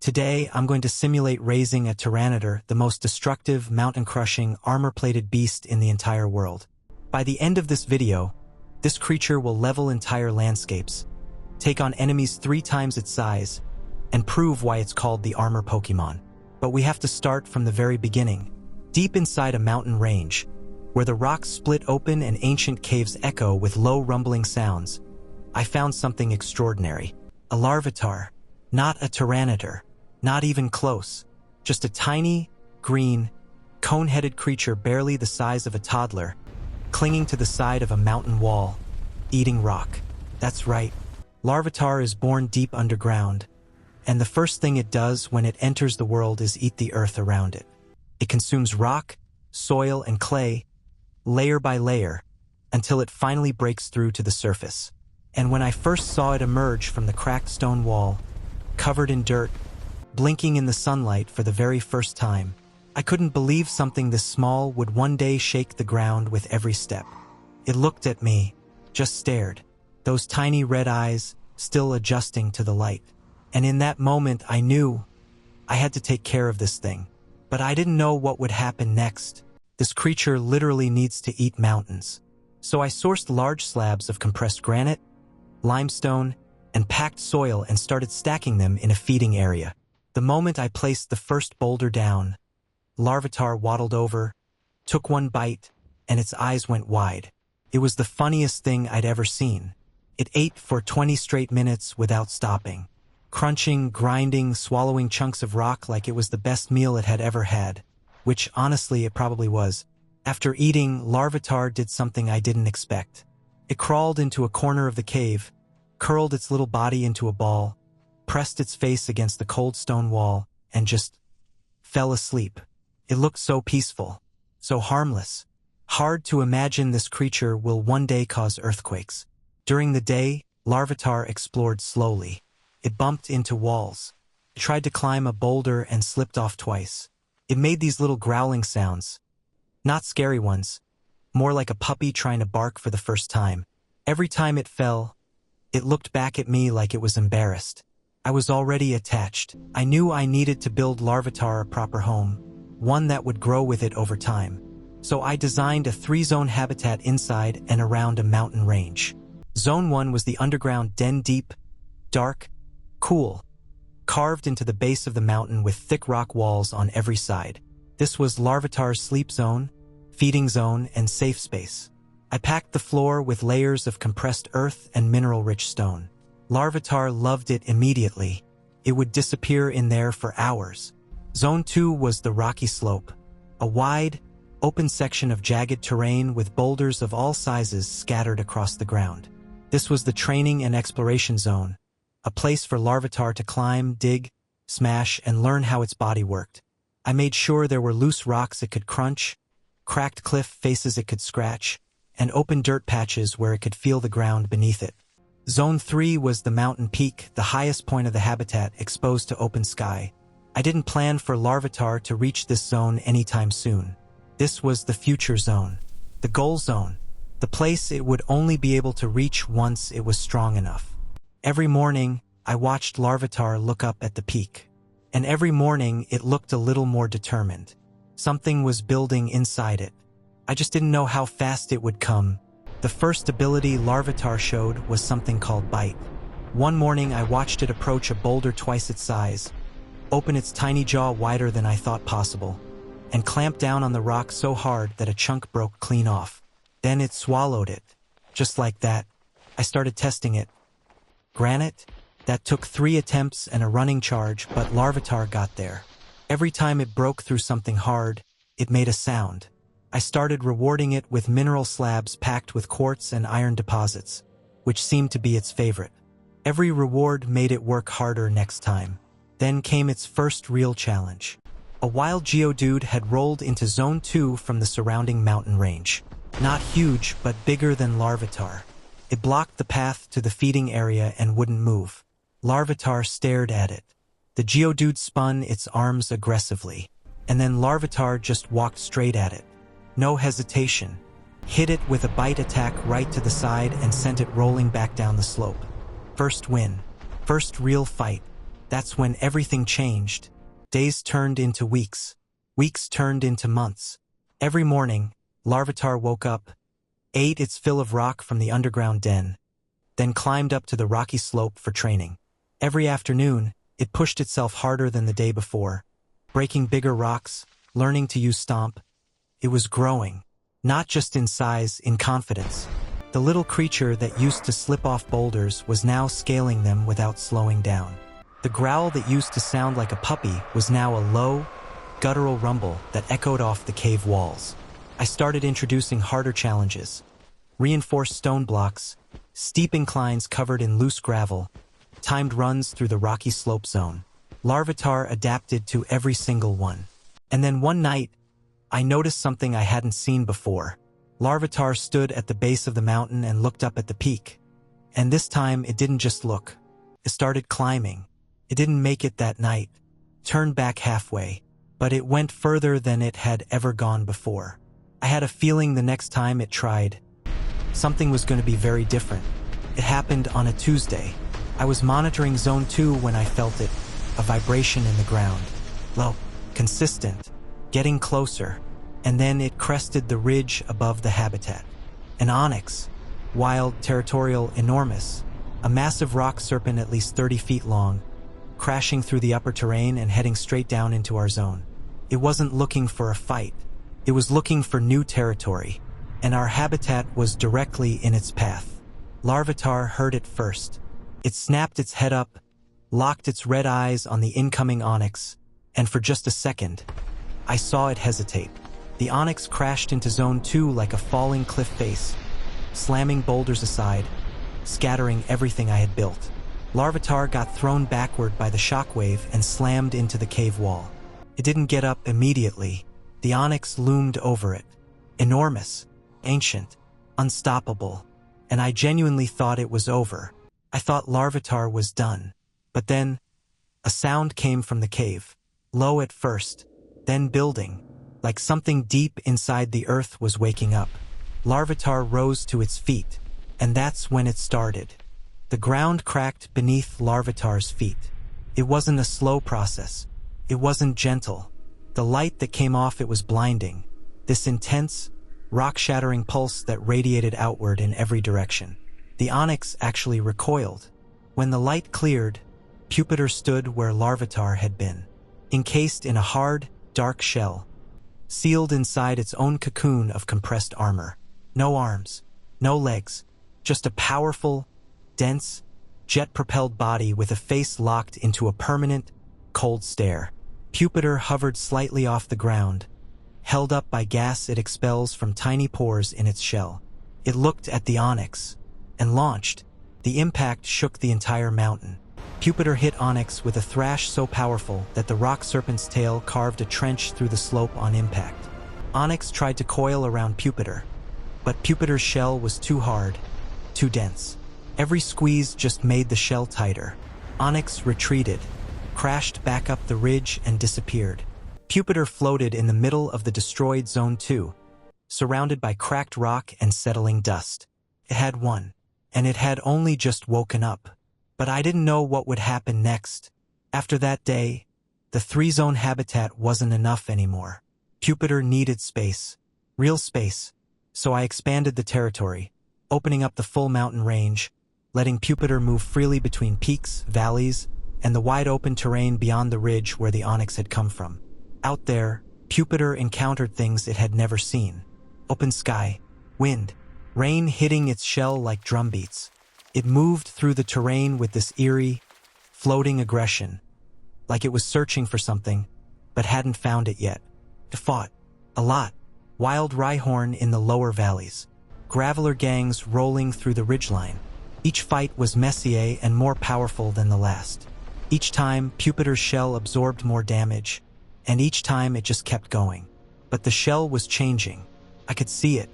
Today, I'm going to simulate raising a Tyranitar, the most destructive, mountain-crushing, armor-plated beast in the entire world. By the end of this video, this creature will level entire landscapes, take on enemies 3 times its size, and prove why it's called the armor Pokémon. But we have to start from the very beginning, deep inside a mountain range, where the rocks split open and ancient caves echo with low rumbling sounds. I found something extraordinary. A Larvitar, not a Tyranitar, not even close. Just a tiny, green, cone-headed creature barely the size of a toddler, clinging to the side of a mountain wall, eating rock. That's right, Larvitar is born deep underground, and the first thing it does when it enters the world is eat the earth around it. It consumes rock, soil, and clay, layer by layer, until it finally breaks through to the surface. And when I first saw it emerge from the cracked stone wall, covered in dirt, blinking in the sunlight for the very first time, I couldn't believe something this small would one day shake the ground with every step. It looked at me, just stared, those tiny red eyes still adjusting to the light. And in that moment I knew I had to take care of this thing. But I didn't know what would happen next. This creature literally needs to eat mountains. So I sourced large slabs of compressed granite, limestone, and packed soil and started stacking them in a feeding area. The moment I placed the first boulder down, Larvitar waddled over, took one bite, and its eyes went wide. It was the funniest thing I'd ever seen. It ate for 20 straight minutes without stopping, crunching, grinding, swallowing chunks of rock like it was the best meal it had ever had, which honestly it probably was. After eating, Larvitar did something I didn't expect. It crawled into a corner of the cave, curled its little body into a ball, pressed its face against the cold stone wall, and just fell asleep. It looked so peaceful, so harmless. Hard to imagine this creature will one day cause earthquakes. During the day, Larvitar explored slowly. It bumped into walls. It tried to climb a boulder and slipped off twice. It made these little growling sounds. Not scary ones, more like a puppy trying to bark for the first time. Every time it fell, it looked back at me like it was embarrassed. I was already attached. I knew I needed to build Larvitar a proper home, one that would grow with it over time. So I designed a 3-zone habitat inside and around a mountain range. Zone 1 was the underground den, deep, dark, cool, carved into the base of the mountain with thick rock walls on every side. This was Larvitar's sleep zone, feeding zone, and safe space. I packed the floor with layers of compressed earth and mineral-rich stone. Larvitar loved it immediately. It would disappear in there for hours. Zone 2 was the rocky slope, a wide, open section of jagged terrain with boulders of all sizes scattered across the ground. This was the training and exploration zone, a place for Larvitar to climb, dig, smash, and learn how its body worked. I made sure there were loose rocks it could crunch, cracked cliff faces it could scratch, and open dirt patches where it could feel the ground beneath it. Zone 3 was the mountain peak, the highest point of the habitat, exposed to open sky. I didn't plan for Larvitar to reach this zone anytime soon. This was the future zone, the goal zone, the place it would only be able to reach once it was strong enough. Every morning, I watched Larvitar look up at the peak. And every morning, it looked a little more determined. Something was building inside it. I just didn't know how fast it would come. The first ability Larvitar showed was something called Bite. One morning, I watched it approach a boulder twice its size, open its tiny jaw wider than I thought possible, and clamp down on the rock so hard that a chunk broke clean off. Then it swallowed it. Just like that. I started testing it. Granite? That took 3 attempts and a running charge, but Larvitar got there. Every time it broke through something hard, it made a sound. I started rewarding it with mineral slabs packed with quartz and iron deposits, which seemed to be its favorite. Every reward made it work harder next time. Then came its first real challenge. A wild Geodude had rolled into Zone 2 from the surrounding mountain range. Not huge, but bigger than Larvitar. It blocked the path to the feeding area and wouldn't move. Larvitar stared at it. The Geodude spun its arms aggressively, and then Larvitar just walked straight at it. No hesitation. Hit it with a bite attack right to the side and sent it rolling back down the slope. First win. First real fight. That's when everything changed. Days turned into weeks. Weeks turned into months. Every morning, Larvitar woke up, ate its fill of rock from the underground den, then climbed up to the rocky slope for training. Every afternoon, it pushed itself harder than the day before, breaking bigger rocks, learning to use stomp. It was growing, not just in size, in confidence. The little creature that used to slip off boulders was now scaling them without slowing down. The growl that used to sound like a puppy was now a low, guttural rumble that echoed off the cave walls. I started introducing harder challenges. Reinforced stone blocks, steep inclines covered in loose gravel, timed runs through the rocky slope zone. Larvitar adapted to every single one. And then one night, I noticed something I hadn't seen before. Larvitar stood at the base of the mountain and looked up at the peak. And this time, it didn't just look. It started climbing. It didn't make it that night, turned back halfway, but it went further than it had ever gone before. I had a feeling the next time it tried, something was going to be very different. It happened on a Tuesday. I was monitoring Zone 2 when I felt it, a vibration in the ground. Low, consistent, getting closer, and then it crested the ridge above the habitat. An onyx, wild, territorial, enormous, a massive rock serpent at least 30 feet long, crashing through the upper terrain and heading straight down into our zone. It wasn't looking for a fight. It was looking for new territory, and our habitat was directly in its path. Larvitar heard it first. It snapped its head up, locked its red eyes on the incoming onyx, and for just a second, I saw it hesitate. The onyx crashed into Zone 2 like a falling cliff face, slamming boulders aside, scattering everything I had built. Larvitar got thrown backward by the shockwave and slammed into the cave wall. It didn't get up immediately. The onyx loomed over it, enormous, ancient, unstoppable, and I genuinely thought it was over. I thought Larvitar was done. But then, a sound came from the cave, low at first, then building, like something deep inside the earth was waking up. Larvitar rose to its feet, and that's when it started. The ground cracked beneath Larvitar's feet. It wasn't a slow process. It wasn't gentle. The light that came off it was blinding. This intense, rock-shattering pulse that radiated outward in every direction. The onyx actually recoiled. When the light cleared, Pupitar stood where Larvitar had been, encased in a hard, dark shell, sealed inside its own cocoon of compressed armor. No arms, no legs, just a powerful, dense, jet-propelled body with a face locked into a permanent, cold stare. Pupitar hovered slightly off the ground, held up by gas it expels from tiny pores in its shell. It looked at the onyx, and launched. The impact shook the entire mountain. Pupitar hit Onix with a thrash so powerful that the rock serpent's tail carved a trench through the slope on impact. Onix tried to coil around Pupitar, but Pupitar's shell was too hard, too dense. Every squeeze just made the shell tighter. Onix retreated, crashed back up the ridge and disappeared. Pupitar floated in the middle of the destroyed Zone 2, surrounded by cracked rock and settling dust. It had won, and it had only just woken up. But I didn't know what would happen next. After that day, the 3-zone habitat wasn't enough anymore. Pupitar needed space, real space, so I expanded the territory, opening up the full mountain range, letting Pupitar move freely between peaks, valleys, and the wide-open terrain beyond the ridge where the onyx had come from. Out there, Pupitar encountered things it had never seen. Open sky, wind, rain hitting its shell like drumbeats. It moved through the terrain with this eerie, floating aggression, like it was searching for something, but hadn't found it yet. It fought, a lot. Wild rhyhorn in the lower valleys, graveler gangs rolling through the ridgeline. Each fight was messier and more powerful than the last. Each time, Pupitar's shell absorbed more damage, and each time it just kept going. But the shell was changing. I could see it.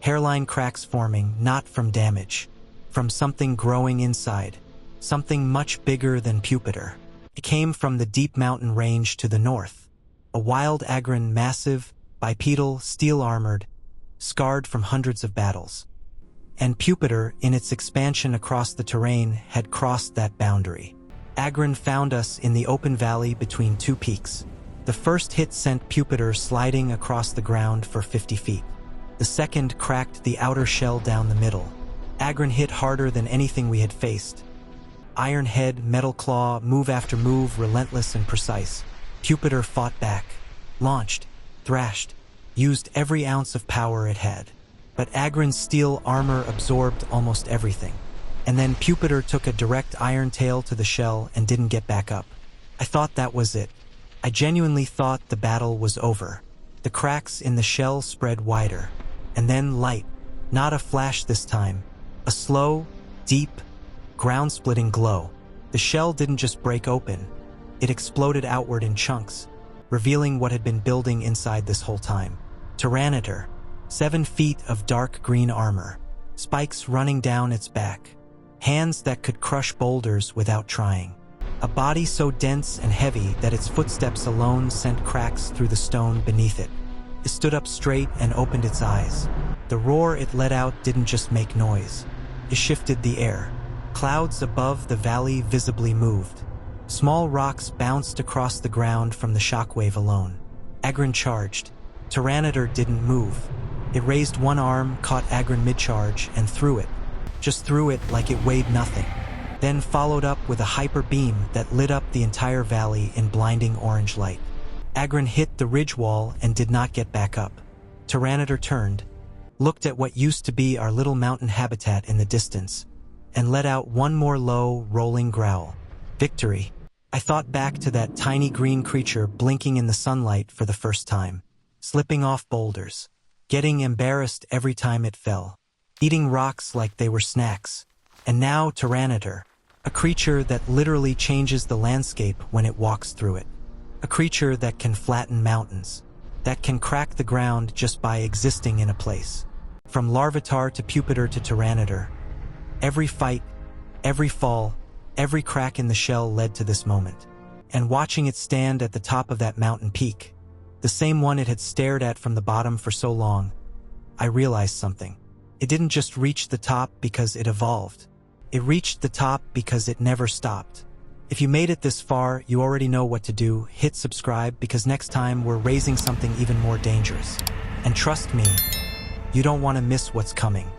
Hairline cracks forming, not from damage, from something growing inside, something much bigger than Pupitar. It came from the deep mountain range to the north. A wild Aggron, massive, bipedal, steel-armored, scarred from hundreds of battles. And Pupitar, in its expansion across the terrain, had crossed that boundary. Aggron found us in the open valley between two peaks. The first hit sent Pupitar sliding across the ground for 50 feet. The second cracked the outer shell down the middle. Aggron hit harder than anything we had faced. Iron head, metal claw, move after move, relentless and precise. Pupitar fought back, launched, thrashed, used every ounce of power it had. But Aggron's steel armor absorbed almost everything. And then Pupitar took a direct iron tail to the shell and didn't get back up. I thought that was it. I genuinely thought the battle was over. The cracks in the shell spread wider. And then light. Not a flash this time. A slow, deep, ground-splitting glow. The shell didn't just break open. It exploded outward in chunks, revealing what had been building inside this whole time. Tyranitar. 7 feet of dark green armor. Spikes running down its back. Hands that could crush boulders without trying. A body so dense and heavy that its footsteps alone sent cracks through the stone beneath it. It stood up straight and opened its eyes. The roar it let out didn't just make noise. It shifted the air. Clouds above the valley visibly moved. Small rocks bounced across the ground from the shockwave alone. Aggron charged. Tyranitar didn't move. It raised one arm, caught Aggron mid-charge, and threw it. Just threw it like it weighed nothing. Then followed up with a hyper beam that lit up the entire valley in blinding orange light. Aggron hit the ridge wall and did not get back up. Tyranitar turned, looked at what used to be our little mountain habitat in the distance, and let out one more low, rolling growl. Victory. I thought back to that tiny green creature blinking in the sunlight for the first time, slipping off boulders, getting embarrassed every time it fell, eating rocks like they were snacks. And now Tyranitar, a creature that literally changes the landscape when it walks through it. A creature that can flatten mountains, that can crack the ground just by existing in a place. From Larvitar to Pupitar to Tyranitar, every fight, every fall, every crack in the shell led to this moment. And watching it stand at the top of that mountain peak, the same one it had stared at from the bottom for so long, I realized something. It didn't just reach the top because it evolved. It reached the top because it never stopped. If you made it this far, you already know what to do. Hit subscribe because next time we're raising something even more dangerous. And trust me, you don't want to miss what's coming.